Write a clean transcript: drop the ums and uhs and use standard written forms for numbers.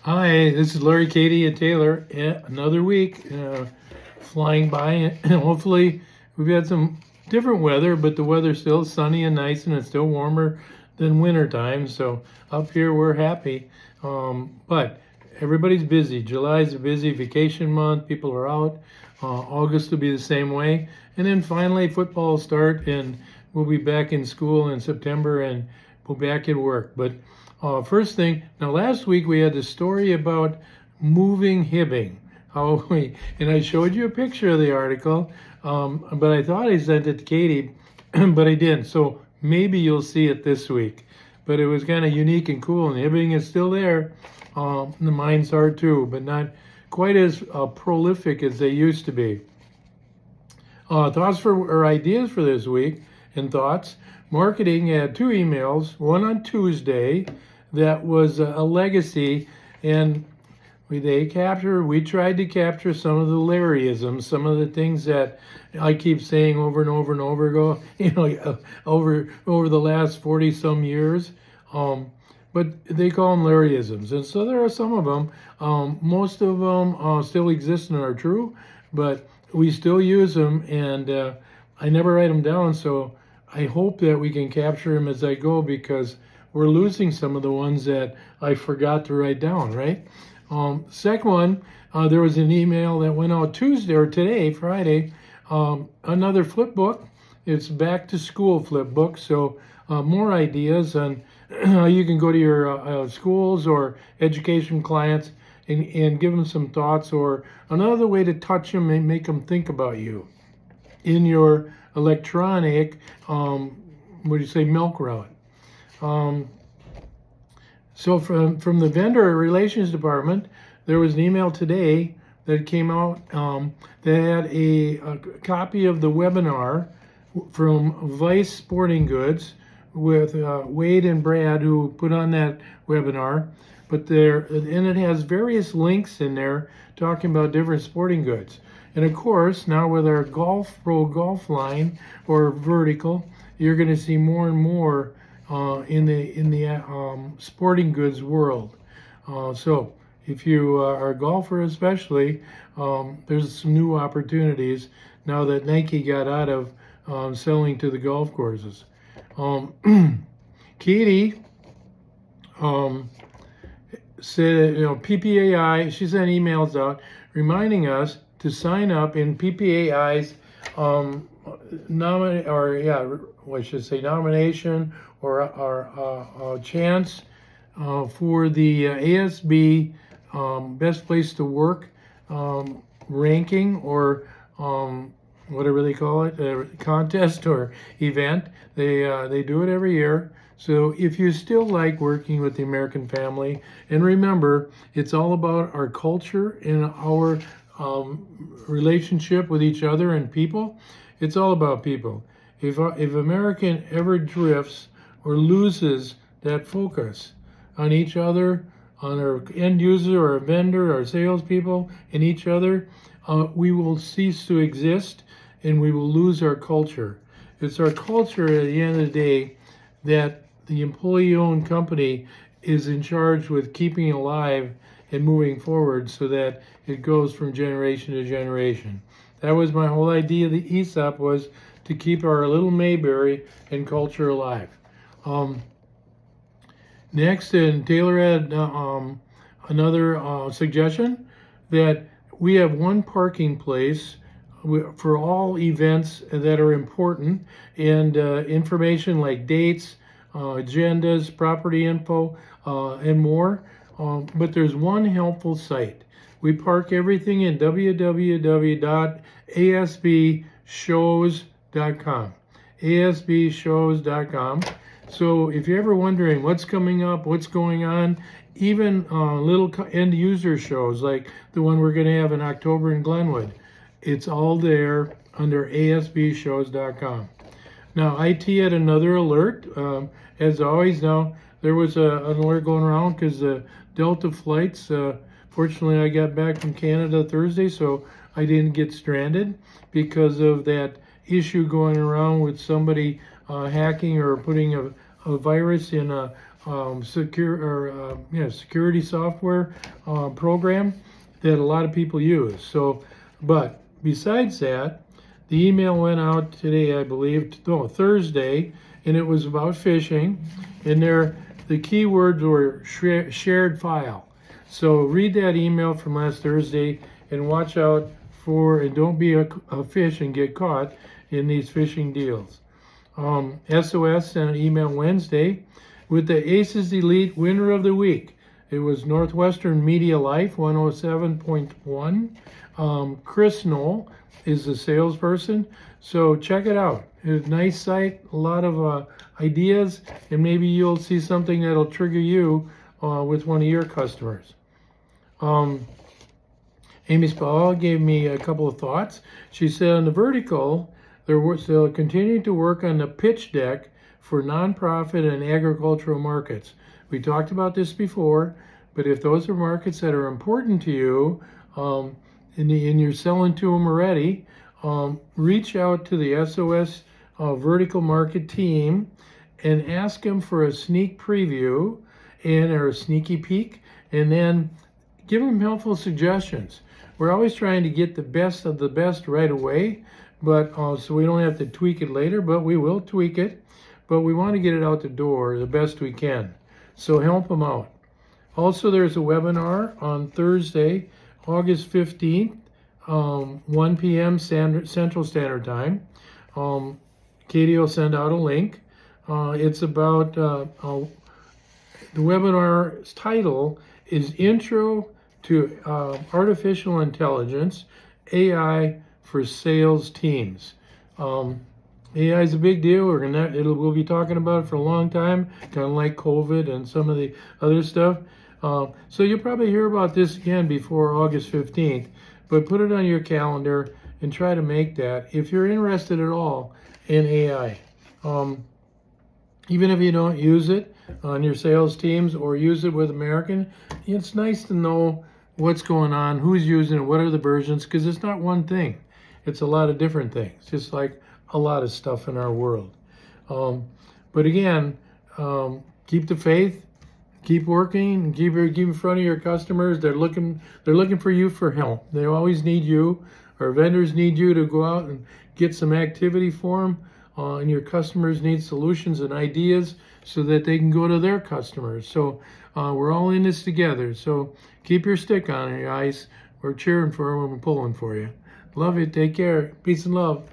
Hi, this is Larry, Katie, and Taylor. Yeah, another week flying by, and hopefully we've had some different weather, but the weather's still sunny and nice, and it's still warmer than winter time. So up here we're happy, but everybody's busy. July's a busy vacation month. People are out. August will be the same way, and then finally football will start, and we'll be back in school in September, and we'll be back at work. But first thing, now last week we had the story about moving Hibbing. And I showed you a picture of the article, but I thought I sent it to Katie, but I didn't. So maybe you'll see it this week. But it was kind of unique and cool, and Hibbing is still there. The mines are too, but not quite as prolific as they used to be. Thoughts for or ideas for this week and thoughts. Marketing had two emails, one on Tuesday that was a legacy, and we tried to capture some of the Larryisms, some of the things that I keep saying over and over and over ago, over the last 40 some years. But they call them Larryisms, and so there are some of them. Most of them still exist and are true, but we still use them, and I never write them down. So I hope that we can capture them as I go, because we're losing some of the ones that I forgot to write down, right? Second one, there was an email that went out Tuesday or today, Friday, another flip book. It's back to school flip book. So more ideas on how you can go to your schools or education clients and give them some thoughts, or another way to touch them and make them think about you in your electronic, milk route. So from the vendor relations department, there was an email today that came out that had a copy of the webinar from Vice Sporting Goods with Wade and Brad, who put on that webinar. And it has various links in there talking about different sporting goods. And of course, now with our Golf Pro golf line or vertical, you're going to see more and more in the sporting goods world. So if you are a golfer especially, there's some new opportunities now that Nike got out of selling to the golf courses. Katie said, PPAI, she sent emails out reminding us to sign up in PPAI's nomination or chance for the ASB Best Place to Work ranking, or whatever they call it, contest or event. They do it every year. So if you still like working with the American family, and remember, it's all about our culture and our relationship with each other and people. It's all about people. If American ever drifts or loses that focus on each other, on our end user or vendor or salespeople and each other, we will cease to exist, and we will lose our culture. It's our culture at the end of the day that the employee-owned company is in charge with keeping alive and moving forward, so that it goes from generation to generation. That was my whole idea of the ESOP, was to keep our little Mayberry and culture alive. Next, and Taylor had another suggestion that we have one parking place for all events that are important, and information like dates, agendas, property info, and more. But there's one helpful site. We park everything in www.asbshows.com. asbshows.com. So if you're ever wondering what's coming up, what's going on, even little end user shows like the one we're going to have in October in Glenwood, it's all there under asbshows.com. Now, IT had another alert. As always, now there was an alert going around because the Delta flights, fortunately I got back from Canada Thursday, so I didn't get stranded because of that issue going around with somebody hacking or putting a virus in a security software program that a lot of people use. So, but besides that, the email went out today, I believe, Thursday, and it was about phishing. And the keywords were shared file. So read that email from last Thursday and watch out for, and don't be a fish and get caught in these phishing deals. SOS sent an email Wednesday with the Aces Elite Winner of the Week. It was Northwestern Media Life 107.1. Chris Knoll is the salesperson, so check it out. It's a nice site, a lot of ideas, and maybe you'll see something that'll trigger you with one of your customers. Amy Spall gave me a couple of thoughts. She said on the vertical, they'll continue to work on the pitch deck for nonprofit and agricultural markets. We talked about this before, but if those are markets that are important to you, and you're selling to them already, reach out to the SOS vertical market team and ask them for a sneak preview or a sneaky peek, and then give them helpful suggestions. We're always trying to get the best of the best right away, but so we don't have to tweak it later, but we will tweak it. But we want to get it out the door the best we can. So help them out. Also, there's a webinar on Thursday, August 15th, 1 p.m. Central Standard Time. Katie will send out a link. It's about, the webinar's title is Intro to Artificial Intelligence, AI for Sales Teams. AI is a big deal. We'll be talking about it for a long time, kind of like COVID and some of the other stuff. So you'll probably hear about this again before August 15th, but put it on your calendar and try to make that if you're interested at all in AI. Even if you don't use it on your sales teams or use it with American, it's nice to know what's going on, who's using it, what are the versions, because it's not one thing. It's a lot of different things, just like a lot of stuff in our world. But again, keep the faith, keep working, keep in front of your customers. They're looking for you for help. They always need you. Our vendors need you to go out and get some activity for them. And your customers need solutions and ideas so that they can go to their customers. So we're all in this together. So keep your stick on it, guys. We're cheering for you and we're pulling for you. Love you. Take care. Peace and love.